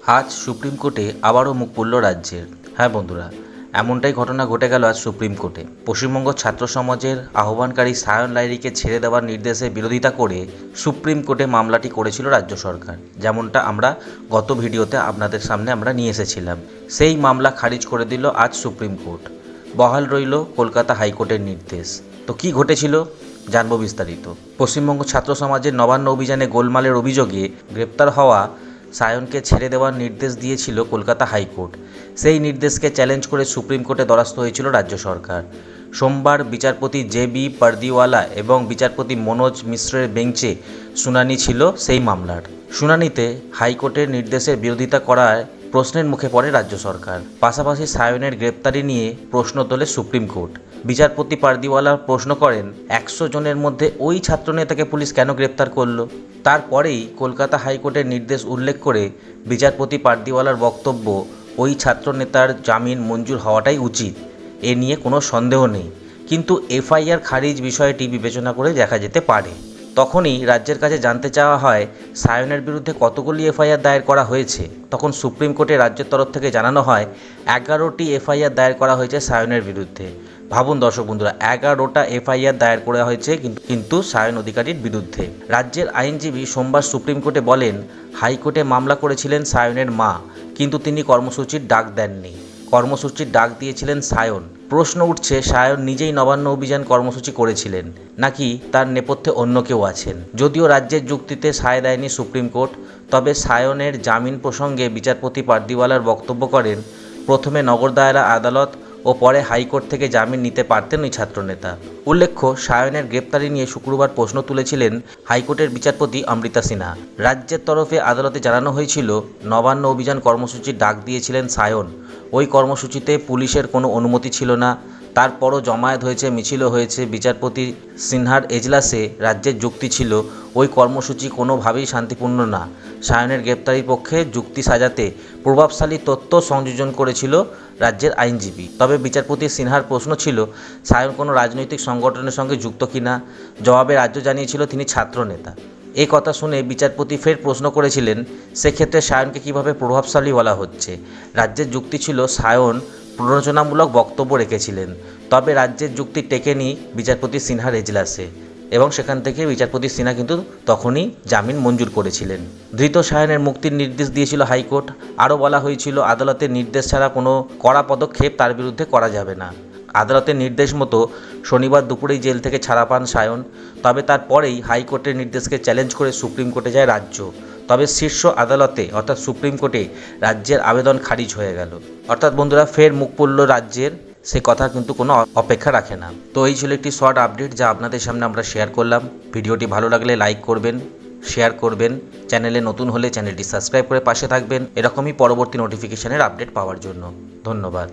আজ সুপ্রিম কোর্টে আবারও মুখ পুড়ল রাজ্যের। হ্যাঁ বন্ধুরা, এমনটাই ঘটনা ঘটে গেল আজ সুপ্রিম কোর্টে। পশ্চিমবঙ্গ ছাত্র সমাজের আহ্বানকারী সায়ন লাহিড়ীকে ছেড়ে দেওয়ার নির্দেশের বিরোধিতা করে সুপ্রিম কোর্টে মামলাটি করেছিল রাজ্য সরকার, যেমনটা আমরা গত ভিডিওতে আপনাদের সামনে আমরা নিয়ে এসেছিলাম। সেই মামলা খারিজ করে দিল আজ সুপ্রিম কোর্ট। বহাল রইল কলকাতা হাইকোর্টের নির্দেশ। তো কি ঘটেছিল জানবো বিস্তারিত। পশ্চিমবঙ্গ ছাত্র সমাজের নবান্ন অভিযানে গোলমালের অভিযোগে গ্রেপ্তার হওয়া সায়নকে ছেড়ে দেওয়ার নির্দেশ দিয়েছিল কলকাতা হাইকোর্ট। সেই নির্দেশকে চ্যালেঞ্জ করে সুপ্রিম কোর্টে দ্বারস্থ হয়েছিল রাজ্য সরকার। সোমবার বিচারপতি জে.বি. পারদিওয়ালা এবং বিচারপতি মনোজ মিশ্রের বেঞ্চে শুনানি ছিল সেই মামলার। শুনানিতে হাইকোর্টের নির্দেশের বিরোধিতা করায় প্রশ্নের মুখে পড়ে রাজ্য সরকার। পাশাপাশি সায়নের গ্রেপ্তারি নিয়ে প্রশ্ন তোলে সুপ্রিম কোর্ট। বিচারপতি পারদিওয়ালা প্রশ্ন করেন, 100 জনের মধ্যে ওই ছাত্রনেতাকে পুলিশ কেন গ্রেপ্তার করলো? তারপরেই কলকাতা হাইকোর্টের নির্দেশ উল্লেখ করে বিচারপতি পারদিওয়ালার বক্তব্য, ওই ছাত্রনেতার জামিন মঞ্জুর হওয়াটাই উচিত, এ নিয়ে কোনো সন্দেহ নেই, কিন্তু এফআইআর খারিজ বিষয়টি বিবেচনা করে দেখা যেতে পারে। তখনই রাজ্যের কাছে জানতে চাওয়া হয় সায়নের বিরুদ্ধে কতগুলি এফআইআর দায়ের করা হয়েছে। তখন সুপ্রিম কোর্টে রাজ্যের তরফ থেকে জানানো হয় 11টি এফআইআর দায়ের করা হয়েছে সায়নের বিরুদ্ধে। ভাবুন দর্শক বন্ধুরা, 11টা এফআইআর দায়ের করা হয়েছে কিন্তু সায়ন অধিকারীর বিরুদ্ধে। রাজ্যের আইনজীবী সোমবার সুপ্রিম কোর্টে বলেন, হাইকোর্টে মামলা করেছিলেন সায়নের মা, কিন্তু তিনি কর্মসূচির ডাক দেননি। কর্মসূচির ডাক দিয়েছিলেন সায়ন। প্রশ্ন উঠছে, সায়ন নিজেই নবান্ন অভিযান কর্মসূচি করেছিলেন নাকি তার নেপথ্যে অন্য কেউ আছেন? যদিও রাজ্যের যুক্তিতে সায় দেয়নি সুপ্রিম কোর্ট, তবে সায়নের জামিন প্রসঙ্গে বিচারপতি পারদিওয়ালার বক্তব্য করেন, প্রথমে নগর দায়রা আদালত ও পরে হাইকোর্ট থেকে জামিন নিতে পারতেন ওই ছাত্রনেতা। উল্লেখ্য, সায়নের গ্রেপ্তারি নিয়ে শুক্রবার প্রশ্ন তুলেছিলেন হাইকোর্টের বিচারপতি অমৃতা সিনহা। রাজ্যের তরফে আদালতে জানানো হয়েছিল, নবান্ন অভিযান কর্মসূচির ডাক দিয়েছিলেন সায়ন। ওই কর্মসূচিতে পুলিশের কোনো অনুমতি ছিল না। তারপরও জমায়েত হয়েছে, মিছিলও হয়েছে। বিচারপতি সিনহার এজলাসে রাজ্যের যুক্তি ছিল, ওই কর্মসূচি কোনোভাবেই শান্তিপূর্ণ না। সায়নের গ্রেপ্তারির পক্ষে যুক্তি সাজাতে প্রভাবশালী তথ্য সংযোজন করেছিল রাজ্যের আইনজীবী। তবে বিচারপতি সিনহার প্রশ্ন ছিল, সায়ন কোনো রাজনৈতিক সংগঠনের সঙ্গে যুক্ত কিনা। জবাবে রাজ্য জানিয়েছিল তিনি ছাত্রনেতা। এই কথা শুনে বিচারপতি ফের প্রশ্ন করেছিলেন, সেক্ষেত্রে সায়নকে কিভাবে প্রভাবশালী বলা হচ্ছে? রাজ্যের যুক্তি ছিল, সায়ন প্ররোচনামূলক বক্তব্য রেখেছিলেন। তবে রাজ্যের যুক্তি টেকেনি বিচারপতি সিনহার এজলাসে এবং সেখান থেকে বিচারপতি সিনহা কিন্তু তখনই জামিন মঞ্জুর করেছিলেন। ধৃত সায়নের মুক্তির নির্দেশ দিয়েছিল হাইকোর্ট। আরও বলা হয়েছিল, আদালতের নির্দেশ ছাড়া কোনো কড়া পদক্ষেপ তার বিরুদ্ধে করা যাবে না। আদালতের নির্দেশ মতো শনিবার দুপুরেই জেল থেকে ছাড়া পান সায়ন। তবে তারপরেই হাইকোর্টের নির্দেশকে চ্যালেঞ্জ করে সুপ্রিম কোর্টে যায় রাজ্য। তবে শীর্ষ আদালতে অর্থাৎ সুপ্রিম কোর্টে রাজ্যের আবেদন খারিজ হয়ে গেল। অর্থাৎ বন্ধুরা, ফের মুখ পুড়ল রাজ্যের, সে কথা কিন্তু কোনো অপেক্ষা রাখে না। তো এই ছিল একটি শর্ট আপডেট যা আপনাদের সামনে আমরা শেয়ার করলাম। ভিডিওটি ভালো লাগলে লাইক করবেন, শেয়ার করবেন। চ্যানেলে নতুন হলে চ্যানেলটি সাবস্ক্রাইব করে পাশে থাকবেন এরকমই পরবর্তী নোটিফিকেশনের আপডেট পাওয়ার জন্য। ধন্যবাদ।